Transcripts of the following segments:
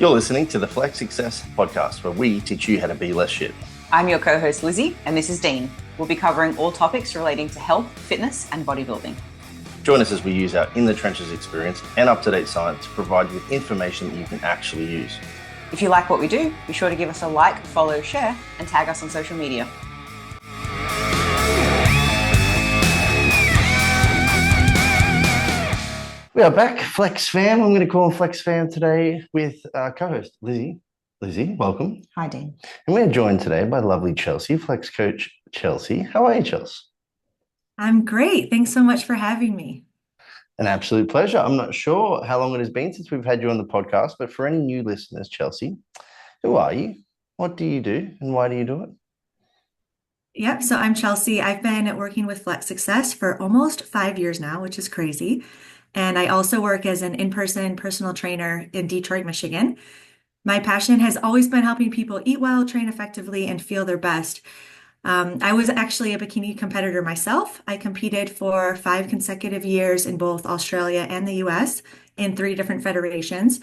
You're listening to the Flex Success podcast, where we teach you how to be less shit. I'm your co-host Lizzie, and this is Dean. We'll be covering all topics relating to health, fitness, and bodybuilding. Join us as we use our in the trenches experience and up-to-date science to provide you with information that you can actually use. If you like what we do, be sure to give us a like, follow, share, and tag us on social media. We are back, Flex Fam. I'm going to call him Flex Fam today with our co-host Lizzie. Lizzie, welcome. Hi, Dean. And we're joined today by lovely Chelsea, Flex Coach Chelsea. How are you, Chelsea? I'm great. Thanks so much for having me. An absolute pleasure. I'm not sure how long it has been since we've had you on the podcast, but for any new listeners, Chelsea, who are you? What do you do? And why do you do it? Yep. So I'm Chelsea. I've been working with Flex Success for almost 5 years now, which is crazy. And I also work as an in-person personal trainer in Detroit, Michigan. My passion has always been helping people eat well, train effectively, and feel their best. I was actually a bikini competitor myself. I competed for 5 consecutive years in both Australia and the US in 3 different federations.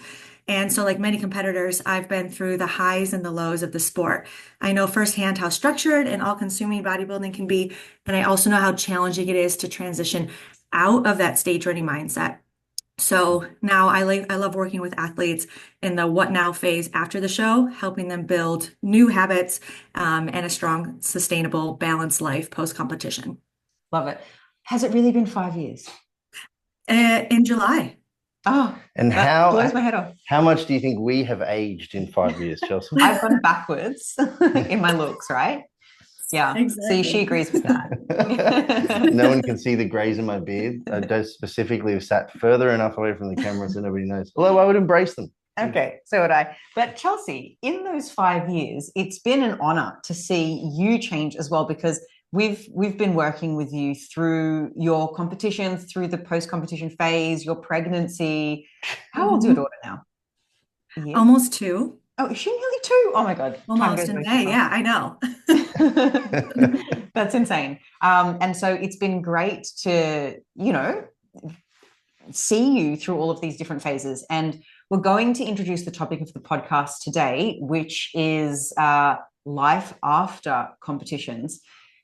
And so like many competitors, I've been through the highs and the lows of the sport. I know firsthand how structured and all-consuming bodybuilding can be. And I also know how challenging it is to transition out of that stage ready mindset. So now I love working with athletes in the what now phase after the show, helping them build new habits and a strong, sustainable, balanced life post-competition. Love it. Has it really been 5 years? In July. Oh, and that blows my head off. How much do you think we have aged in 5 years, Chelsea? I've gone backwards in my looks, right? Yeah. Exactly. So she agrees with that. No one can see the grays in my beard. I don't specifically have sat further enough away from the camera so nobody knows. Although I would embrace them. Okay, so would I. But Chelsea, in those 5 years, it's been an honor to see you change as well, because we've been working with you through your competition, through the post-competition phase, your pregnancy. How old's your daughter now? Almost 2. Oh, is she nearly 2? Oh my God. Almost in May. Yeah, I know. That's insane. And so it's been great to, see you through all of these different phases. And we're going to introduce the topic of the podcast today, which is life after competitions.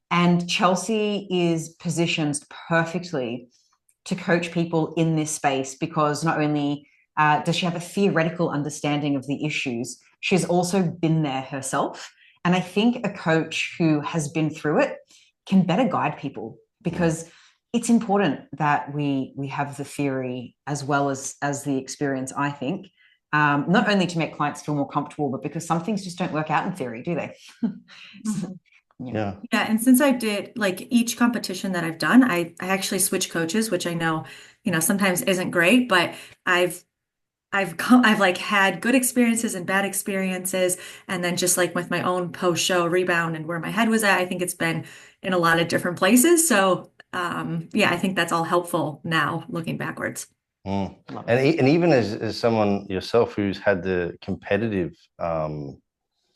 And Chelsea is positioned perfectly to coach people in this space, because not only does she have a theoretical understanding of the issues, she's also been there herself. And I think a coach who has been through it can better guide people, because it's important that we have the theory as well as the experience, I think, not only to make clients feel more comfortable, but because some things just don't work out in theory, do they? Yeah. And since I did like each competition that I've done, I actually switched coaches, which I know, sometimes isn't great, but I've like had good experiences and bad experiences. And then just like with my own post-show rebound and where my head was at, I think it's been in a lot of different places. So I think that's all helpful now looking backwards. And even as someone yourself who's had the competitive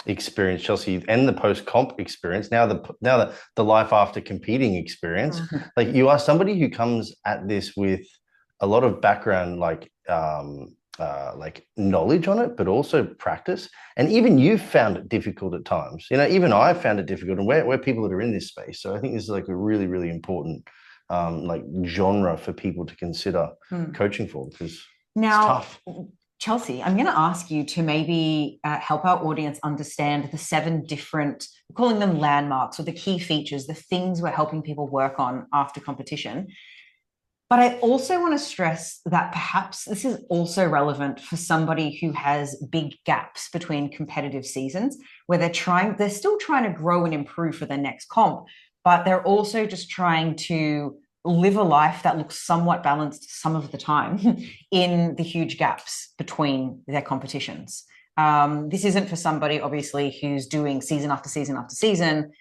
experience, Chelsea, and the post-comp experience, now the life after competing experience, like you are somebody who comes at this with a lot of background, like knowledge on it, but also practice. And even you've found it difficult at times. Even I've found it difficult, and we're people that are in this space. So I think this is like a really, really important genre for people to consider coaching for, because it's tough. Chelsea, I'm going to ask you to maybe help our audience understand the 7 different, we're calling them landmarks, or the key features, the things we're helping people work on after competition. But I also want to stress that perhaps this is also relevant for somebody who has big gaps between competitive seasons, where they're still trying to grow and improve for their next comp, but they're also just trying to live a life that looks somewhat balanced some of the time in the huge gaps between their competitions. This isn't for somebody, obviously, who's doing season after season after season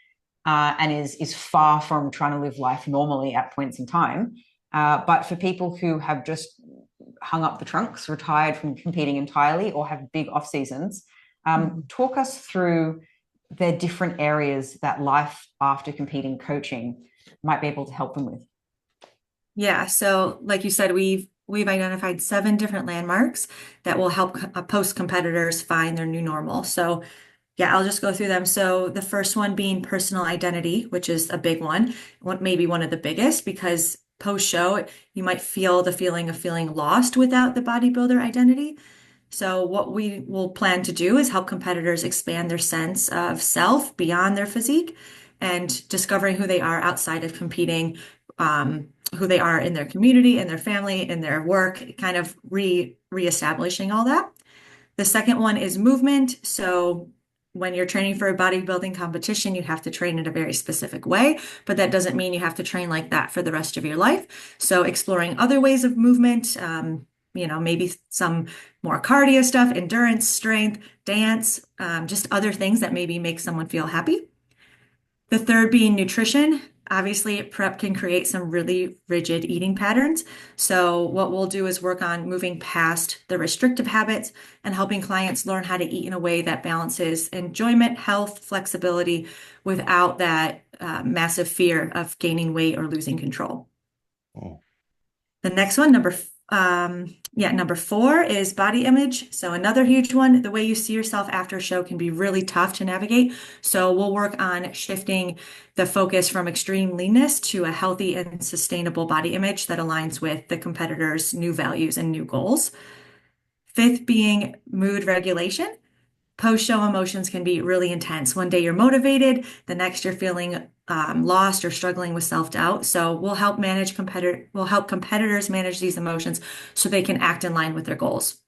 and is far from trying to live life normally at points in time. But for people who have just hung up the trunks, retired from competing entirely, or have big off seasons, talk us through the different areas that life after competing coaching might be able to help them with. Yeah. So like you said, we've we've identified 7 different landmarks that will help post competitors find their new normal. So yeah, I'll just go through them. So the first one being personal identity, which is a big one, maybe one of the biggest, because post show, you might feel the feeling of feeling lost without the bodybuilder identity. So what we will plan to do is help competitors expand their sense of self beyond their physique and discovering who they are outside of competing, who they are in their community, in their family, in their work, kind of reestablishing all that. The second one is movement. So when you're training for a bodybuilding competition, you have to train in a very specific way, but that doesn't mean you have to train like that for the rest of your life. So exploring other ways of movement, maybe some more cardio stuff, endurance, strength, dance, just other things that maybe make someone feel happy. The third being nutrition. Obviously, prep can create some really rigid eating patterns. So what we'll do is work on moving past the restrictive habits and helping clients learn how to eat in a way that balances enjoyment, health, flexibility without that massive fear of gaining weight or losing control. Oh. The next one, number 4 is body image. So another huge one, the way you see yourself after a show can be really tough to navigate. So we'll work on shifting the focus from extreme leanness to a healthy and sustainable body image that aligns with the competitor's new values and new goals. Fifth being mood regulation. Post-show emotions can be really intense. One day you're motivated, the next you're feeling lost or struggling with self-doubt. So we'll help competitors manage these emotions so they can act in line with their goals.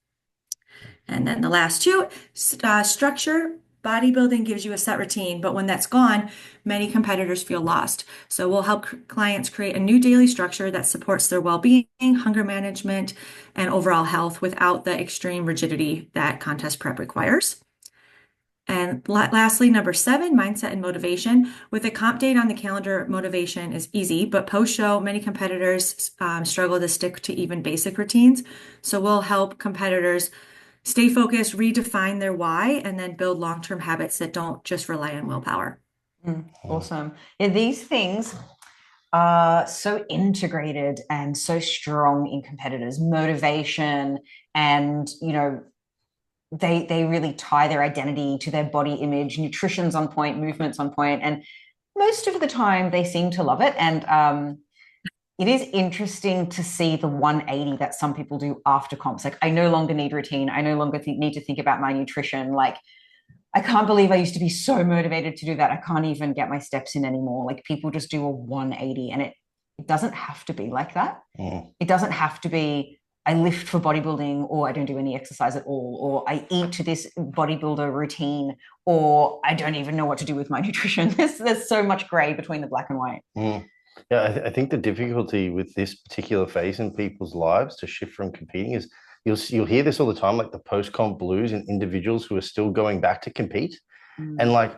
And then the last 2, structure. Bodybuilding gives you a set routine, but when that's gone, many competitors feel lost. So we'll help clients create a new daily structure that supports their well-being, hunger management, and overall health without the extreme rigidity that contest prep requires. And lastly, number 7, mindset and motivation. With a comp date on the calendar, motivation is easy, but post-show, many competitors struggle to stick to even basic routines. So we'll help competitors stay focused, redefine their why, and then build long-term habits that don't just rely on willpower. Awesome. Yeah, these things are so integrated and so strong in competitors. Motivation and, they really tie their identity to their body image. Nutrition's on point, movement's on point, and most of the time they seem to love it. And it is interesting to see the 180 that some people do after comps. Like, I no longer need routine. I no longer need to think about my nutrition. Like, I can't believe I used to be so motivated to do that. I can't even get my steps in anymore. Like, people just do a 180, and it doesn't have to be like that. It doesn't have to be, I lift for bodybuilding, or I don't do any exercise at all, or I eat to this bodybuilder routine, or I don't even know what to do with my nutrition. There's so much gray between the black and white. Yeah, I think the difficulty with this particular phase in people's lives to shift from competing is you'll hear this all the time, like the post-comp blues in individuals who are still going back to compete. And like,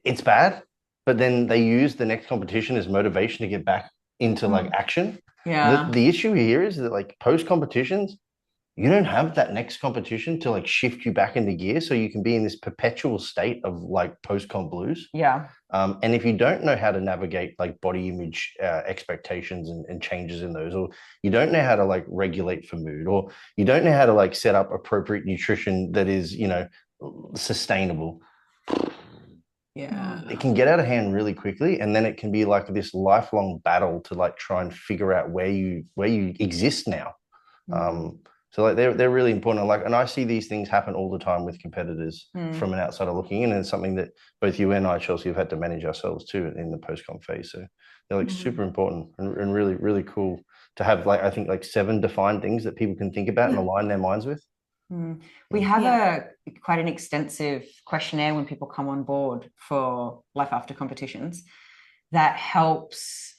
it's bad, but then they use the next competition as motivation to get back into like action. Yeah. The issue here is that like post competitions, you don't have that next competition to like shift you back into gear, so you can be in this perpetual state of like post comp blues. Yeah. And if you don't know how to navigate like body image expectations and changes in those, or you don't know how to like regulate for mood, or you don't know how to like set up appropriate nutrition that is, sustainable. Yeah. It can get out of hand really quickly, and then it can be like this lifelong battle to like try and figure out where you exist now. So like they're really important. And I see these things happen all the time with competitors from an outsider looking in, and it's something that both you and I, Chelsea, have had to manage ourselves too in the post-comp phase. So they're like super important and really, really cool to have, like, I think like 7 defined things that people can think about and align their minds with. We have quite an extensive questionnaire when people come on board for life after competitions that helps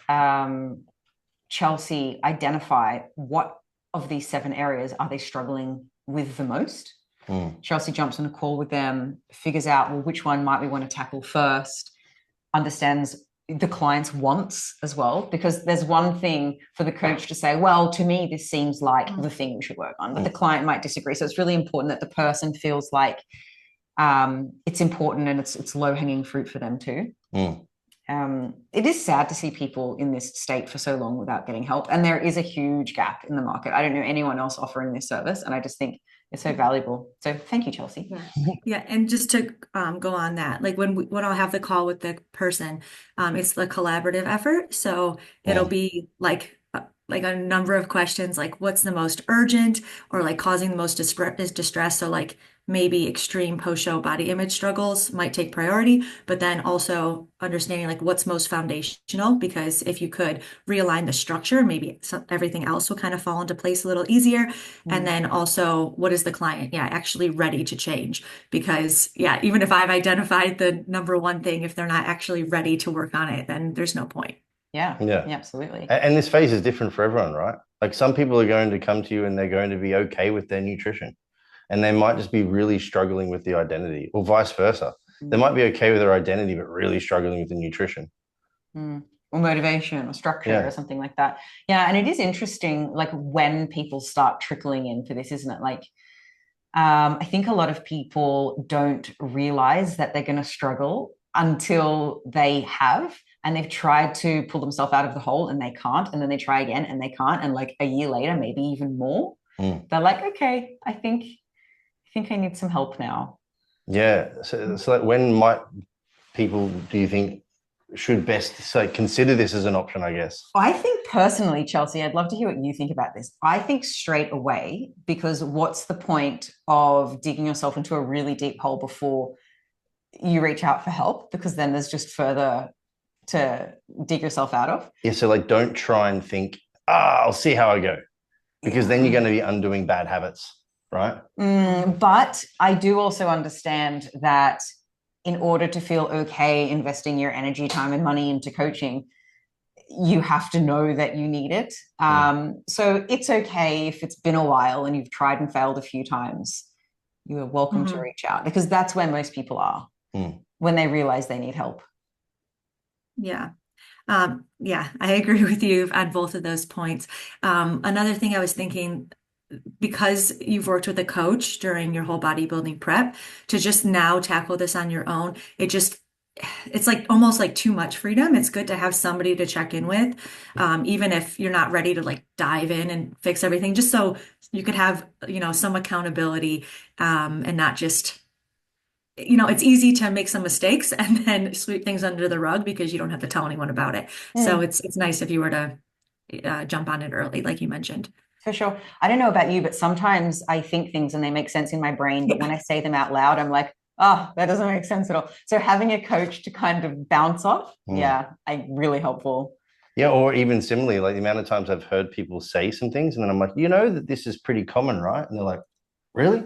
Chelsea identify what of these 7 areas are they struggling with the most. Chelsea jumps on a call with them, figures out, well, which one might we want to tackle first, understands the client's wants as well, because there's one thing for the coach to say, well, to me, this seems like the thing we should work on, but the client might disagree. So it's really important that the person feels like it's important and it's low-hanging fruit for them too. it is sad to see people in this state for so long without getting help. And there is a huge gap in the market. I don't know anyone else offering this service. And I just think it's so valuable. So thank you, Chelsea. Yeah. And just to go on that, like when I'll have the call with the person, it's a collaborative effort. So it'll be like a number of questions, like what's the most urgent or like causing the most distress. So like maybe extreme post-show body image struggles might take priority, but then also understanding like what's most foundational, because if you could realign the structure, maybe everything else will kind of fall into place a little easier. And then also, what is the client, actually ready to change? Because even if I've identified the number one thing, if they're not actually ready to work on it, then there's no point. Yeah, absolutely. And this phase is different for everyone, right? Like some people are going to come to you and they're going to be okay with their nutrition, and they might just be really struggling with the identity, or vice versa. They might be okay with their identity, but really struggling with the nutrition. Or motivation or structure or something like that. Yeah. And it is interesting, like when people start trickling in for this, isn't it? Like, I think a lot of people don't realize that they're going to struggle until they have, and they've tried to pull themselves out of the hole and they can't, and then they try again and they can't, and like a year later, maybe even more, they're like, okay, I think I need some help now. So like when might people, do you think, should best consider this as an option, I guess? I think personally, Chelsea, I'd love to hear what you think about this. I think straight away, because what's the point of digging yourself into a really deep hole before you reach out for help? Because then there's just further to dig yourself out of. Yeah, so like don't try and think, I'll see how I go, because then you're going to be undoing bad habits, right? But I do also understand that in order to feel okay investing your energy, time, and money into coaching, you have to know that you need it. So it's okay if it's been a while and you've tried and failed a few times. You are welcome to reach out, because that's where most people are when they realize they need help. Yeah. I agree with you on both of those points. Another thing I was thinking, because you've worked with a coach during your whole bodybuilding prep, to just now tackle this on your own, it's like almost like too much freedom. It's good to have somebody to check in with, even if you're not ready to like dive in and fix everything, just so you could have, some accountability, and not just, it's easy to make some mistakes and then sweep things under the rug because you don't have to tell anyone about it. So it's nice if you were to jump on it early, like you mentioned. For sure. I don't know about you, but sometimes I think things and they make sense in my brain, but when I say them out loud, I'm like, oh, that doesn't make sense at all. So having a coach to kind of bounce off, really helpful. Yeah, or even similarly, like the amount of times I've heard people say some things and then I'm like, that this is pretty common, right? And they're like, really?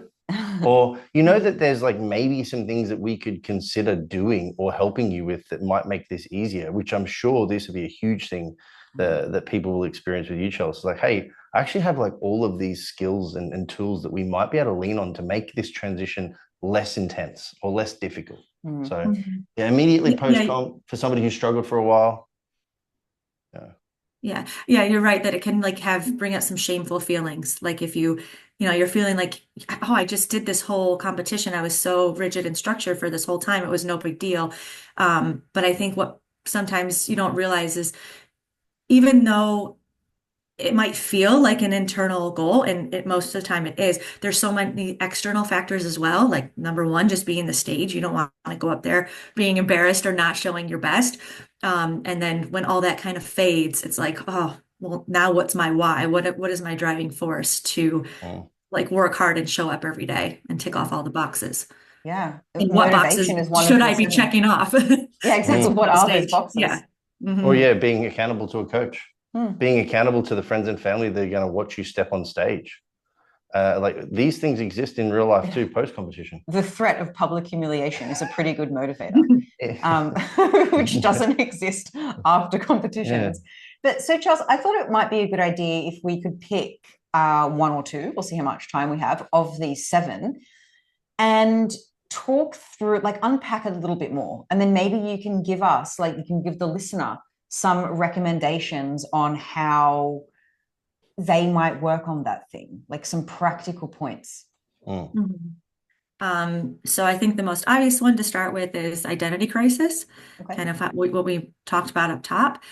Or that there's like maybe some things that we could consider doing or helping you with that might make this easier, which I'm sure this would be a huge thing that people will experience with you, Chelsea. It's like, hey, I actually have like all of these skills and tools that we might be able to lean on to make this transition less intense or less difficult. So immediately post-comp for somebody who struggled for a while. Yeah, you're right that it can like bring up some shameful feelings. Like if you're feeling like, oh, I just did this whole competition. I was so rigid and structured for this whole time. It was no big deal. But I think what sometimes you don't realize is, even though it might feel like an internal goal, and most of the time it is, there's so many external factors as well. Like number one, just being the stage. You don't want to go up there being embarrassed or not showing your best. And then when all that kind of fades, it's like, oh, well, now what's my why? What is my driving force to like work hard and show up every day and tick off all the boxes? Yeah. And what boxes should I be checking off? Yeah, exactly. What are those boxes? Yeah. Or being accountable to a coach, being accountable to the friends and family that are going to watch you step on stage. Like these things exist in real life too, post-competition. The threat of public humiliation is a pretty good motivator, which doesn't exist after competitions. But so Charles, I thought it might be a good idea if we could pick one or two, we'll see how much time we have, of these 7, and talk through, like unpack it a little bit more. And then maybe you can give us, like you can give the listener some recommendations on how they might work on that thing, like some practical points. So I think the most obvious one to start with is identity crisis, Okay. kind of what we talked about up top.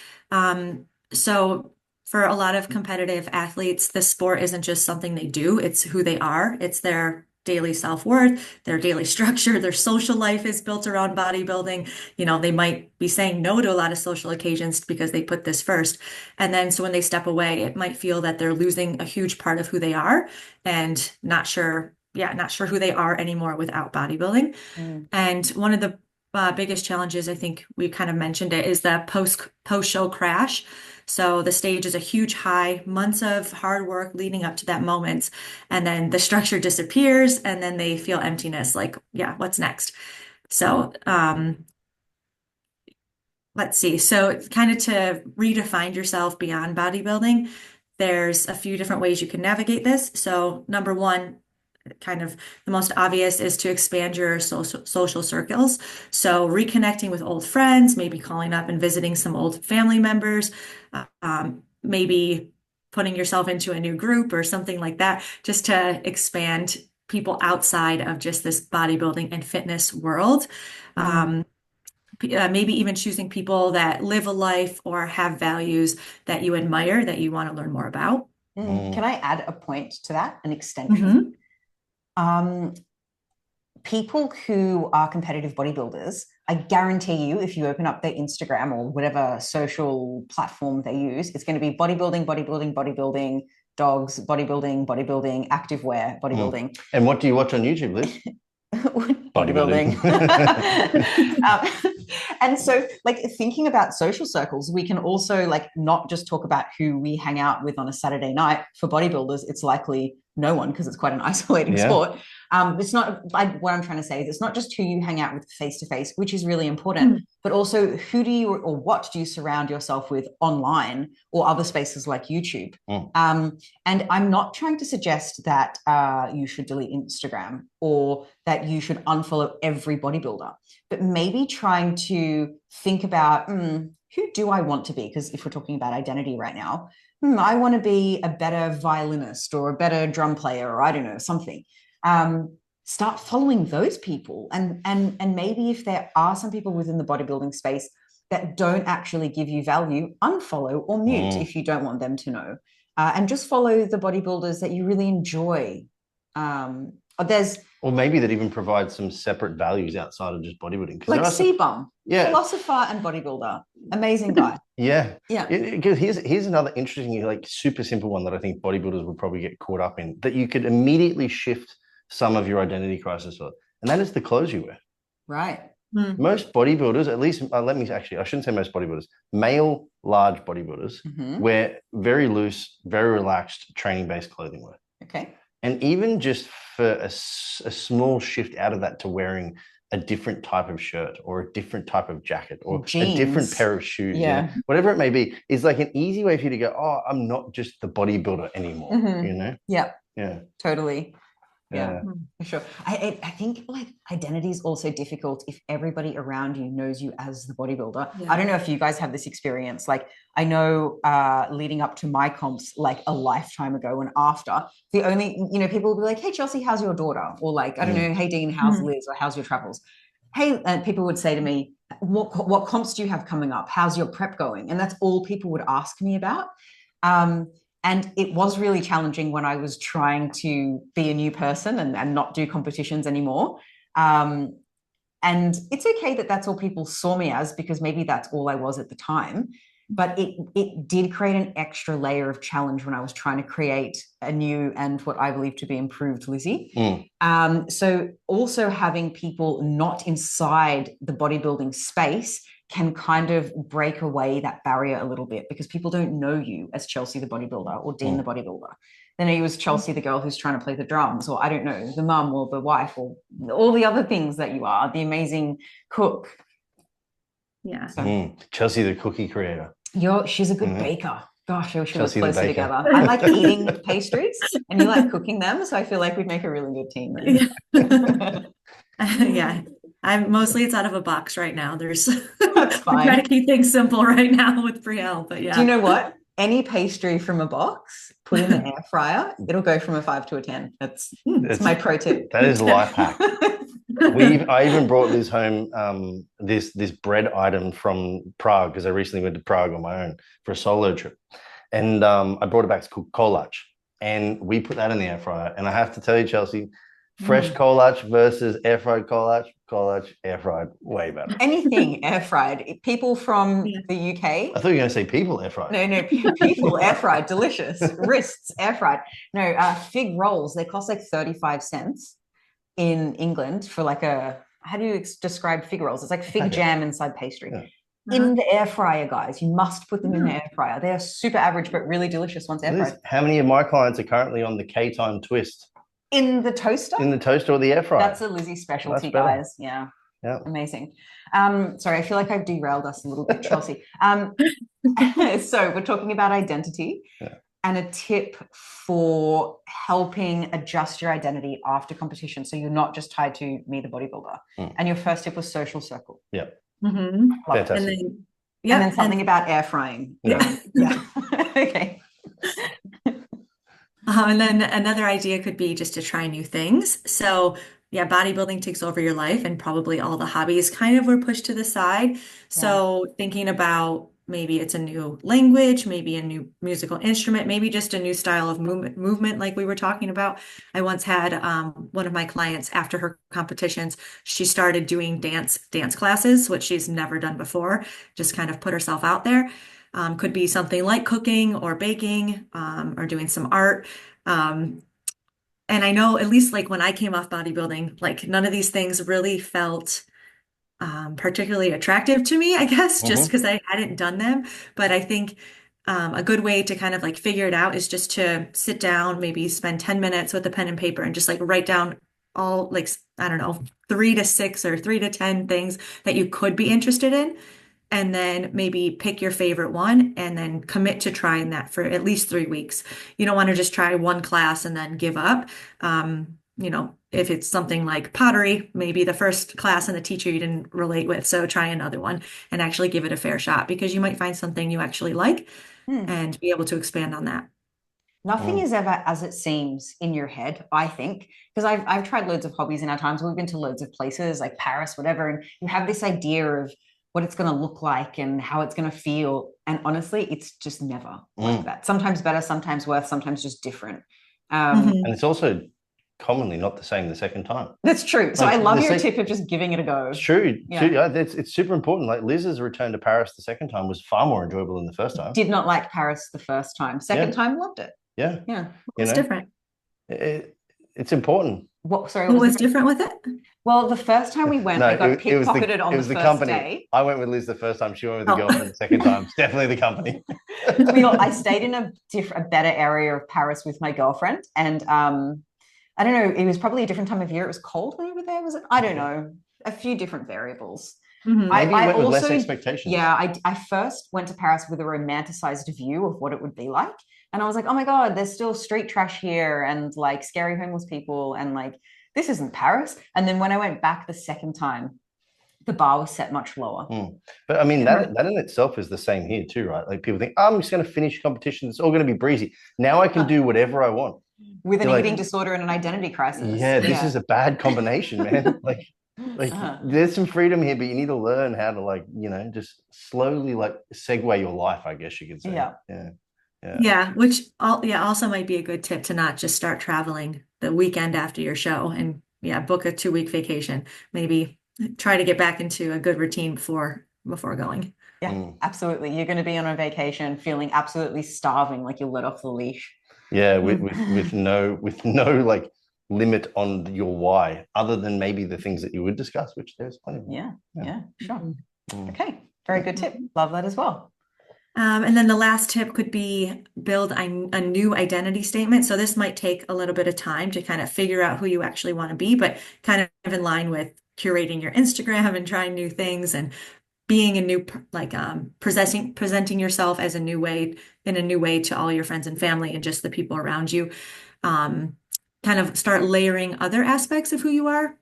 So for a lot of competitive athletes, the sport isn't just something they do, it's who they are. It's their daily self-worth, their daily structure, their social life is built around bodybuilding. You know, they might be saying no to a lot of social occasions because they put this first. And then so when they step away, it might feel that they're losing a huge part of who they are and not sure who they are anymore without bodybuilding. Mm. And one of the biggest challenges, I think we kind of mentioned it, is the post show crash. So the stage is a huge high, months of hard work leading up to that moment, and then the structure disappears, and then they feel emptiness. Like, yeah, what's next? So let's see. So kind of to redefine yourself beyond bodybuilding, there's a few different ways you can navigate this. So number one, kind of the most obvious is to expand your social circles. So reconnecting with old friends, maybe calling up and visiting some old family members, maybe putting yourself into a new group or something like that, just to expand people outside of just this bodybuilding and fitness world. Maybe even choosing people that live a life or have values that you admire, that you want to learn more about. Can I add a point to that, an extension? People who are competitive bodybuilders, I guarantee you, if you open up their Instagram or whatever social platform they use, it's going to be bodybuilding, bodybuilding, bodybuilding, dogs, bodybuilding, bodybuilding, activewear, bodybuilding. And what do you watch on YouTube, Liz? Bodybuilding. And so, like, thinking about social circles, we can also, like, not just talk about who we hang out with on a Saturday night. For bodybuilders, it's likely no one, because it's quite an isolating sport. It's not, like, what I'm trying to say is it's not just who you hang out with face to face, which is really important, but also who do you or what do you surround yourself with online or other spaces like YouTube. And I'm not trying to suggest that you should delete Instagram or that you should unfollow every bodybuilder, but maybe trying to think about who do I want to be? Because if we're talking about identity right now, I want to be a better violinist or a better drum player, or I don't know, something. Start following those people, and maybe if there are some people within the bodybuilding space that don't actually give you value, unfollow or mute if you don't want them to know, and just follow the bodybuilders that you really enjoy. Or maybe that even provides some separate values outside of just bodybuilding. Like Sebum, philosopher and bodybuilder, amazing guy. Because here's another interesting, like, super simple one that I think bodybuilders would probably get caught up in, that you could immediately shift some of your identity crisis on, and that is the clothes you wear. Right. Most bodybuilders, at least, I shouldn't say most bodybuilders, male large bodybuilders wear very loose, very relaxed training-based clothing wear. Okay. And even just for a small shift out of that to wearing a different type of shirt or a different type of jacket or jeans, a different pair of shoes, whatever it may be, is like an easy way for you to go, oh, I'm not just the bodybuilder anymore, you know? Yeah. Totally. Yeah, for sure. I think, like, identity is also difficult if everybody around you knows you as the bodybuilder. I don't know if you guys have this experience. Like, I know leading up to my comps, like a lifetime ago and after, the only, people will be like, hey, Chelsea, how's your daughter? Or like, I don't know, hey, Dean, how's Liz? Or how's your travels? Hey, and people would say to me, what comps do you have coming up? How's your prep going? And that's all people would ask me about. And it was really challenging when I was trying to be a new person and not do competitions anymore. And it's okay that that's all people saw me as, because maybe that's all I was at the time. But it did create an extra layer of challenge when I was trying to create a new and what I believe to be improved Lizzie. So also having people not inside the bodybuilding space can kind of break away that barrier a little bit, because people don't know you as Chelsea the bodybuilder or Dean the bodybuilder. They know you as Chelsea the girl who's trying to play the drums, or I don't know, the mum or the wife, or all the other things that you are, the amazing cook. Chelsea the cookie creator. She's a good baker. Gosh, I wish we were closer together. I like eating pastries and you like cooking them, so I feel like we'd make a really good team. It's out of a box right now. That's fine. I'm trying to keep things simple right now with Brielle, but yeah. Do you know what? any pastry from a box, put in the air fryer, it'll go from a 5 to a 10. That's my pro tip. That is life hack. I even brought Liz home this bread item from Prague because I recently went to Prague on my own for a solo trip, and I brought it back. It's called kolach, and we put that in the air fryer. And I have to tell you, Chelsea, fresh kolach versus air fried kolach air fried way better. Anything air fried. People from the UK. I thought you were going to say people air fried. No, people air fried, delicious. Wrists air fried. No, fig rolls. They cost like 35 cents in England for like how do you describe fig rolls? It's like fig jam inside pastry. Yeah. In the air fryer, guys. You must put them in the air fryer. They are super average, but really delicious once air fried. How many of my clients are currently on the K-time twist? In the toaster? In the toaster or the air fryer. That's a Lizzie specialty, guys. Yeah. Amazing. Sorry, I feel like I've derailed us a little bit, Chelsea. So we're talking about identity and a tip for helping adjust your identity after competition. So you're not just tied to me, the bodybuilder. And your first tip was social circle. Yeah. Fantastic. And then something about air frying. Yeah. Okay. And then another idea could be just to try new things. So bodybuilding takes over your life, and probably all the hobbies kind of were pushed to the side. So thinking about maybe it's a new language, maybe a new musical instrument, maybe just a new style of movement like we were talking about. I once had one of my clients, after her competitions, she started doing dance classes, which she's never done before, just kind of put herself out there. Could be something like cooking or baking, or doing some art. And I know, at least like when I came off bodybuilding, like none of these things really felt particularly attractive to me, I guess, just because I hadn't done them. But I think a good way to kind of like figure it out is just to sit down, maybe spend 10 minutes with a pen and paper and just like write down all, like, I don't know, 3 to 6 or 3 to 10 things that you could be interested in. And then maybe pick your favorite one and then commit to trying that for at least 3 weeks. You don't want to just try one class and then give up. If it's something like pottery, maybe the first class and the teacher you didn't relate with, so try another one and actually give it a fair shot, because you might find something you actually like and be able to expand on that. Nothing is ever as it seems in your head, I think, because I've tried loads of hobbies in our times. We've been to loads of places like Paris, whatever, and you have this idea of what it's going to look like and how it's going to feel. And honestly, it's just never like that. Sometimes better, sometimes worse, sometimes just different. And it's also commonly not the same the second time. That's true. So I love your tip of just giving it a go. It's true. It's super important. Like Liz's return to Paris the second time was far more enjoyable than the first time. Did not like Paris the first time. Second time, loved it. Yeah. It's different. It's important. What was different with it? Well, the first time we went, I got pickpocketed on the first company. day. I went with Liz the first time. She went with the girlfriend the second time. It's definitely the company. I stayed in a better area of Paris with my girlfriend. And I don't know, it was probably a different time of year. It was cold when we were there, was it? I don't know. A few different variables. Maybe you went with less expectations. Yeah, I first went to Paris with a romanticized view of what it would be like. And I was like, oh my God, there's still street trash here and like scary homeless people and like, this isn't Paris. And then when I went back the second time, the bar was set much lower. But I mean, that in itself is the same here too, right? Like people think, I'm just going to finish competition. It's all going to be breezy. Now I can do whatever I want. With an eating disorder and an identity crisis. Yeah, this is a bad combination, man. Like there's some freedom here, but you need to learn how to just slowly segue your life, I guess you could say. Yeah, which also might be a good tip, to not just start traveling the weekend after your show and book a 2-week vacation. Maybe try to get back into a good routine before going. Yeah, absolutely. You're going to be on a vacation feeling absolutely starving, like you're let off the leash. Yeah, with no like limit on your why, other than maybe the things that you would discuss, which there's plenty of. Yeah, sure. Okay, very good tip. Love that as well. And then the last tip could be build a new identity statement. So this might take a little bit of time to kind of figure out who you actually want to be, but kind of in line with curating your Instagram and trying new things and being a new, presenting yourself as in a new way to all your friends and family and just the people around you. Kind of start layering other aspects of who you are.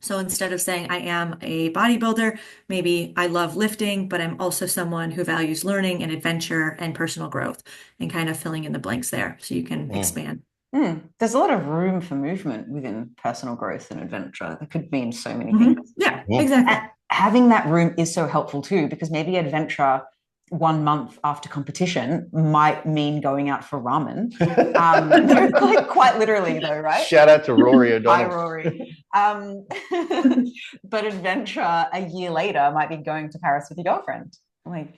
So instead of saying I am a bodybuilder, maybe I love lifting, but I'm also someone who values learning and adventure and personal growth, and kind of filling in the blanks there so you can expand. There's a lot of room for movement within personal growth and adventure. That could mean so many things. Yeah, exactly. And having that room is so helpful too, because maybe adventure 1 month after competition might mean going out for ramen. Quite literally though, right? Shout out to Rory O'Donnell. Hi, Rory. But adventure a year later might be going to Paris with your girlfriend. Like,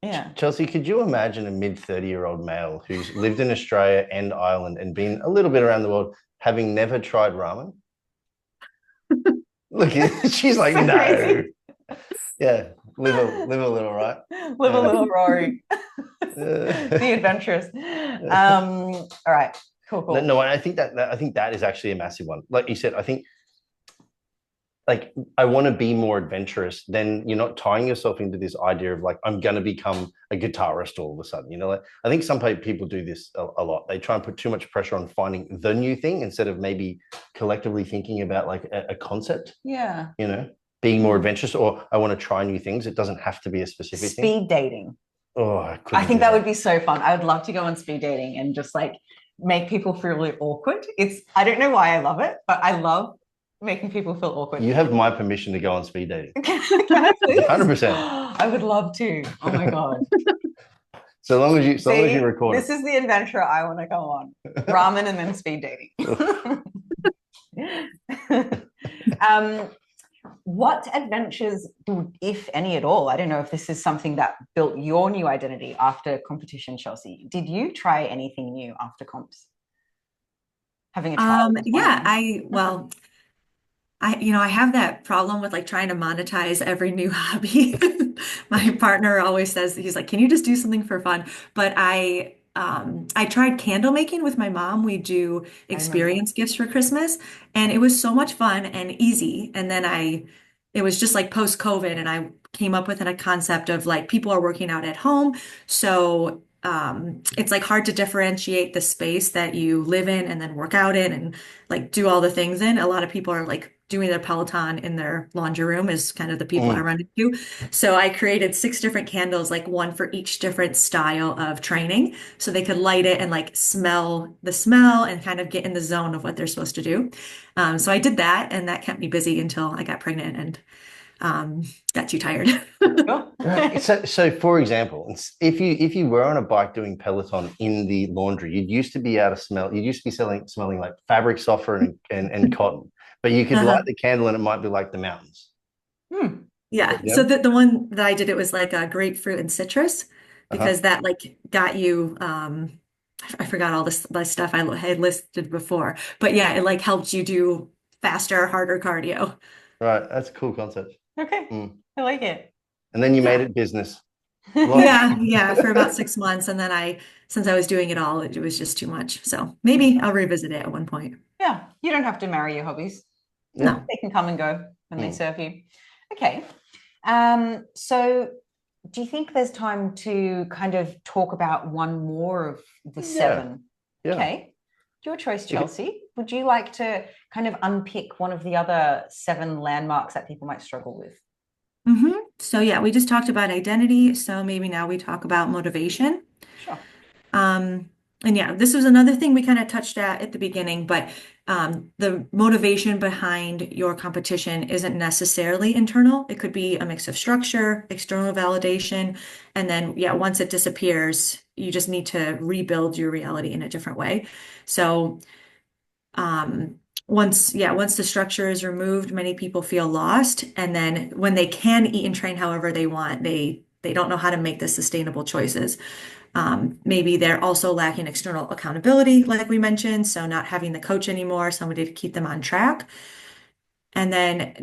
yeah. Chelsea, could you imagine a mid-30-year-old male who's lived in Australia and Ireland and been a little bit around the world, having never tried ramen? Look, she's like, So no. crazy. Yeah, live a little, right? Live a little, Rory. Be adventurous. All right, cool. No, I think that is actually a massive one. Like you said, I think like I want to be more adventurous. Then you're not tying yourself into this idea of like I'm going to become a guitarist all of a sudden. You know, like I think some people do this a lot. They try and put too much pressure on finding the new thing instead of maybe collectively thinking about like a concept. Yeah. You know, being more adventurous, or I want to try new things. It doesn't have to be a specific thing. Speed dating. Oh, I think that would be so fun. I would love to go on speed dating and just like make people feel really awkward. I don't know why I love it, but I love making people feel awkward. You have my permission to go on speed dating. Can I please? 100%. I would love to. Oh my God. So long as you record this is the adventure I want to go on. Ramen and then speed dating. What adventures, if any at all, I don't know if this is something that built your new identity after competition, Chelsea. Did you try anything new after comps? Having a trial? Yeah, I have that problem with like trying to monetize every new hobby. My partner always says, he's like, can you just do something for fun? But I tried candle making with my mom. We do experience gifts for Christmas, and it was so much fun and easy. And then it was just like post-COVID, and I came up with a concept of like people are working out at home. So it's like hard to differentiate the space that you live in and then work out in and like do all the things in. A lot of people are like doing their Peloton in their laundry room is kind of the people I run into. So I created 6 different candles, like one for each different style of training. So they could light it and like smell the smell and kind of get in the zone of what they're supposed to do. So I did that, and that kept me busy until I got pregnant and got too tired. So for example, if you were on a bike doing Peloton in the laundry, you'd used to be able to smell, you used to be smelling like fabric softener and cotton, but you could light the candle and it might be like the mountains. Yeah. So the one that I did, it was like a grapefruit and citrus, because that like got you, I forgot all this stuff I had listed before, but yeah, it like helped you do faster, harder cardio. Right. That's a cool concept. Okay. I like it. And then you made it business. Yeah, for about 6 months. And then since I was doing it all, it was just too much. So maybe I'll revisit it at one point. Yeah. You don't have to marry your hobbies. No. They can come and go when they serve you. Okay. So do you think there's time to kind of talk about one more of the 7? Yeah. Okay. Your choice, Chelsea. Would you like to kind of unpick one of the other 7 landmarks that people might struggle with? So yeah, we just talked about identity. So maybe now we talk about motivation. Sure. And yeah, this was another thing we kind of touched at the beginning, but the motivation behind your competition isn't necessarily internal. It could be a mix of structure, external validation, and then yeah, once it disappears, you just need to rebuild your reality in a different way. So once the structure is removed, many people feel lost. And then when they can eat and train however they want, they don't know how to make the sustainable choices. Maybe they're also lacking external accountability, like we mentioned. So not having the coach anymore, somebody to keep them on track. And then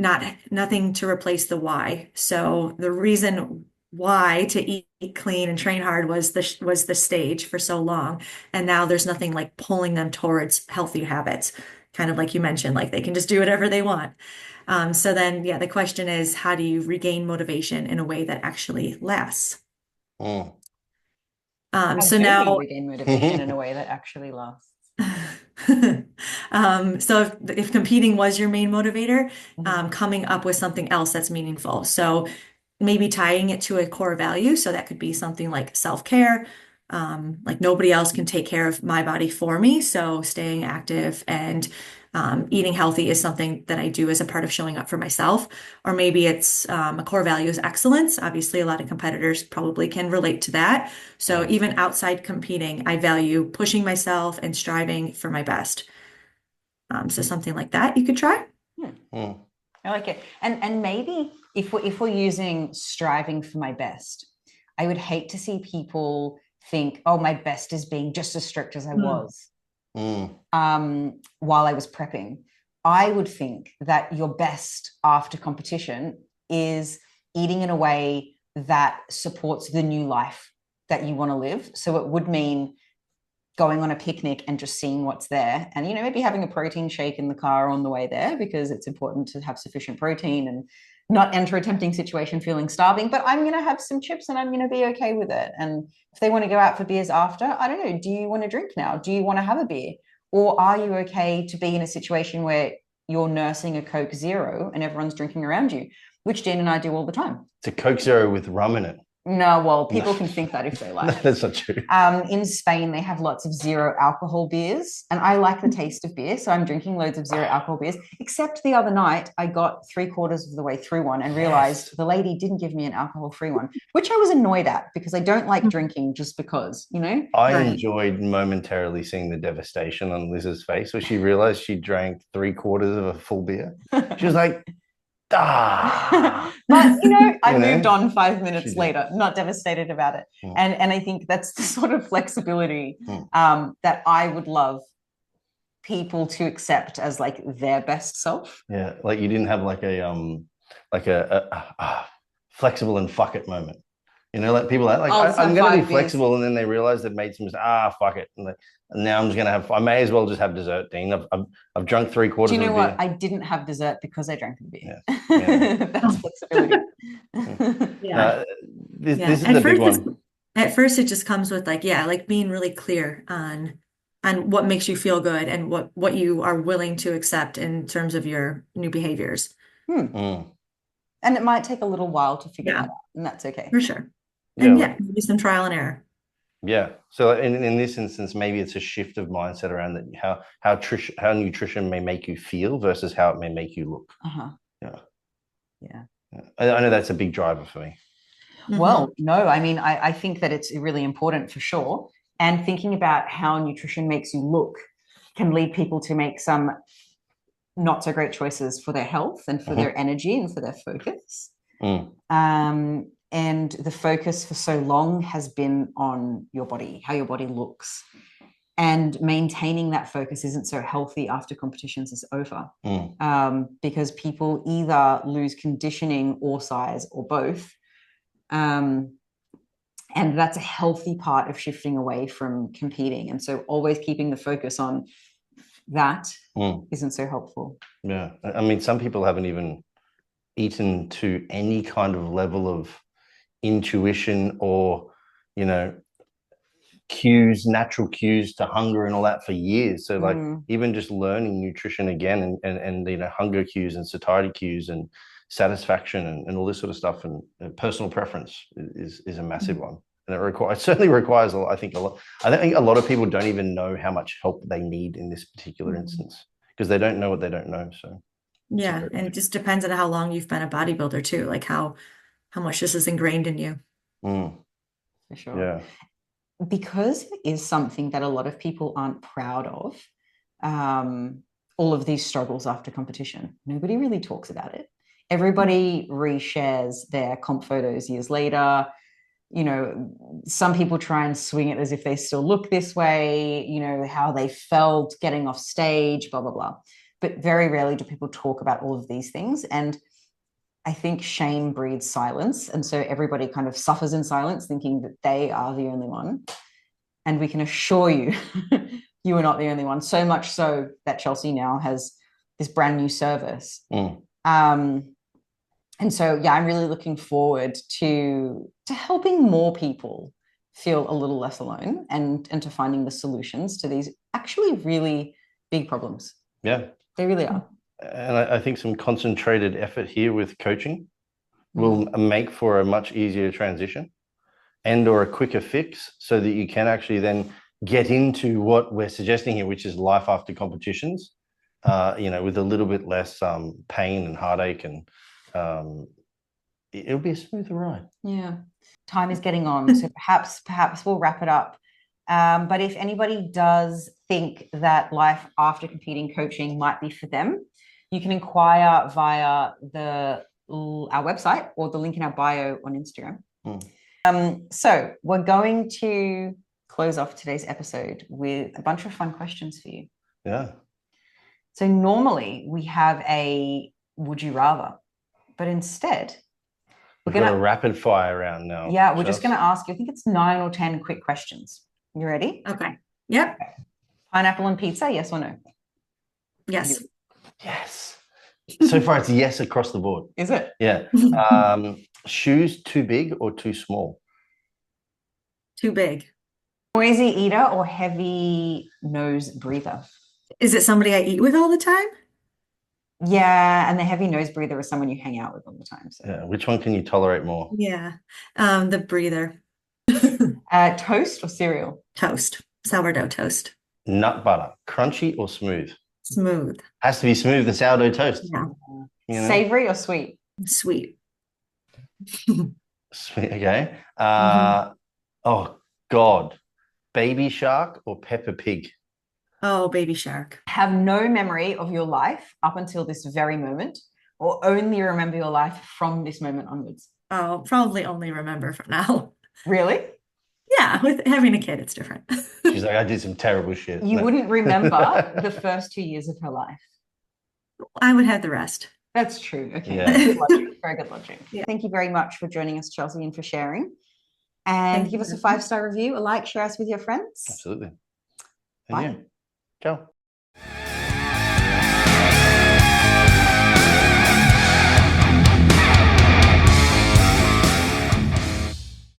nothing to replace the why. So the reason why to eat clean and train hard was the stage for so long. And now there's nothing like pulling them towards healthy habits. Kind of like you mentioned, like they can just do whatever they want. So then, yeah, the question is, how do you regain motivation in a way that actually lasts? So now regain motivation in a way that actually lasts. So if competing was your main motivator, Mhm. coming up with something else that's meaningful. So maybe tying it to a core value. So that could be something like self-care. Like nobody else can take care of my body for me. So staying active and eating healthy is something that I do as a part of showing up for myself. Or maybe it's a core value is excellence. Obviously, a lot of competitors probably can relate to that. So even outside competing, I value pushing myself and striving for my best. So something like that you could try. Mm. I like it. And maybe if we're using striving for my best, I would hate to see people think, oh, my best is being just as strict as I was while I was prepping. I would think that your best after competition is eating in a way that supports the new life that you want to live. So it would mean going on a picnic and just seeing what's there, and maybe having a protein shake in the car on the way there, because it's important to have sufficient protein and not enter a tempting situation feeling starving. But I'm going to have some chips and I'm going to be okay with it. And if they want to go out for beers after, I don't know, do you want to drink now? Do you want to have a beer? Or are you okay to be in a situation where you're nursing a Coke Zero and everyone's drinking around you, which Dan and I do all the time? It's a Coke Zero with rum in it. No, well, people can think that if they like. That's not true. In Spain, they have lots of zero alcohol beers, and I like the taste of beer, so I'm drinking loads of zero alcohol beers. Except the other night, I got 3/4 of the way through one and realized the lady didn't give me an alcohol-free one, which I was annoyed at because I don't like drinking just because, I enjoyed momentarily seeing the devastation on Liz's face when she realized she drank 3/4 of a full beer. She was like, ah. But I moved on 5 minutes later, not devastated about it. Mm. And I think that's the sort of flexibility that I would love people to accept as like their best self. Yeah, like you didn't have like a flexible and fuck it moment. Like people are like, I'm going to be flexible, and then they realize they've made some fuck it, and now I'm just going to have. I may as well just have dessert, Dean. I've drunk 3/4. Do you know of what? beer. I didn't have dessert because I drank the beer. Yeah. That's flexibility. Yeah. This is the big one. At first, it just comes with like being really clear on what makes you feel good and what you are willing to accept in terms of your new behaviors. And it might take a little while to figure that out, and that's okay. For sure. And maybe some trial and error. Yeah. So in this instance, maybe it's a shift of mindset around that how nutrition may make you feel versus how it may make you look. Yeah. I know that's a big driver for me. Well, no, I mean, I think that it's really important for sure. And thinking about how nutrition makes you look can lead people to make some not so great choices for their health and for their energy and for their focus. And the focus for so long has been on your body, how your body looks. And maintaining that focus isn't so healthy after competitions is over, because people either lose conditioning or size or both. And that's a healthy part of shifting away from competing. And so always keeping the focus on that isn't so helpful. Yeah. I mean, some people haven't even eaten to any kind of level of intuition or, natural cues to hunger and all that for years. So like even just learning nutrition again and hunger cues and satiety cues and satisfaction and all this sort of stuff and personal preference is a massive one. And it certainly requires a lot. I think a lot of people don't even know how much help they need in this particular instance because they don't know what they don't know. So and it just depends on how long you've been a bodybuilder too, like how much this is ingrained in you. For sure. Yeah. Because it is something that a lot of people aren't proud of, all of these struggles after competition. Nobody really talks about it. Everybody reshares their comp photos years later. Some people try and swing it as if they still look this way, how they felt getting off stage, blah, blah, blah. But very rarely do people talk about all of these things. And I think shame breeds silence. And so everybody kind of suffers in silence, thinking that they are the only one. And we can assure you, you are not the only one. So much so that Chelsea now has this brand new service. And so, I'm really looking forward to helping more people feel a little less alone and to finding the solutions to these actually really big problems. Yeah. They really are. And I think some concentrated effort here with coaching will make for a much easier transition and or a quicker fix so that you can actually then get into what we're suggesting here, which is life after competitions, with a little bit less pain and heartache, and it'll be a smoother ride. Yeah. Time is getting on, so perhaps we'll wrap it up. But if anybody does think that life after competing coaching might be for them, you can inquire via our website or the link in our bio on Instagram. So we're going to close off today's episode with a bunch of fun questions for you. Yeah. So normally we have a would you rather, but instead we're going to rapid fire round now. Yeah, we're just going to ask you, I think it's 9 or 10 quick questions. You ready? Okay. Yep. Okay. Pineapple and pizza, yes or no? Yes. Yes. So far it's yes across the board. Is it? Yeah. Shoes too big or too small? Too big. Noisy eater or heavy nose breather? Is it somebody I eat with all the time? Yeah, and the heavy nose breather is someone you hang out with all the time. So. Yeah. Which one can you tolerate more? Yeah. The breather. Toast or cereal? Toast. Sourdough toast. Nut butter, crunchy or smooth? Smooth. Has to be smooth, the sourdough toast. Yeah. Savory or sweet? Sweet. Sweet, okay. Oh, God. Baby shark or Peppa Pig? Oh, baby shark. Have no memory of your life up until this very moment, or only remember your life from this moment onwards? Oh, probably only remember from now. Really? Yeah, with having a kid, it's different. She's like, I did some terrible shit. You wouldn't remember the first 2 years of her life. I would have the rest. That's true. Okay. Yeah. Good logic. Very good logic. Yeah. Thank you very much for joining us, Chelsea, and for sharing. And give us a 5-star review, a like, share us with your friends. Absolutely. And Bye. yeah. Ciao.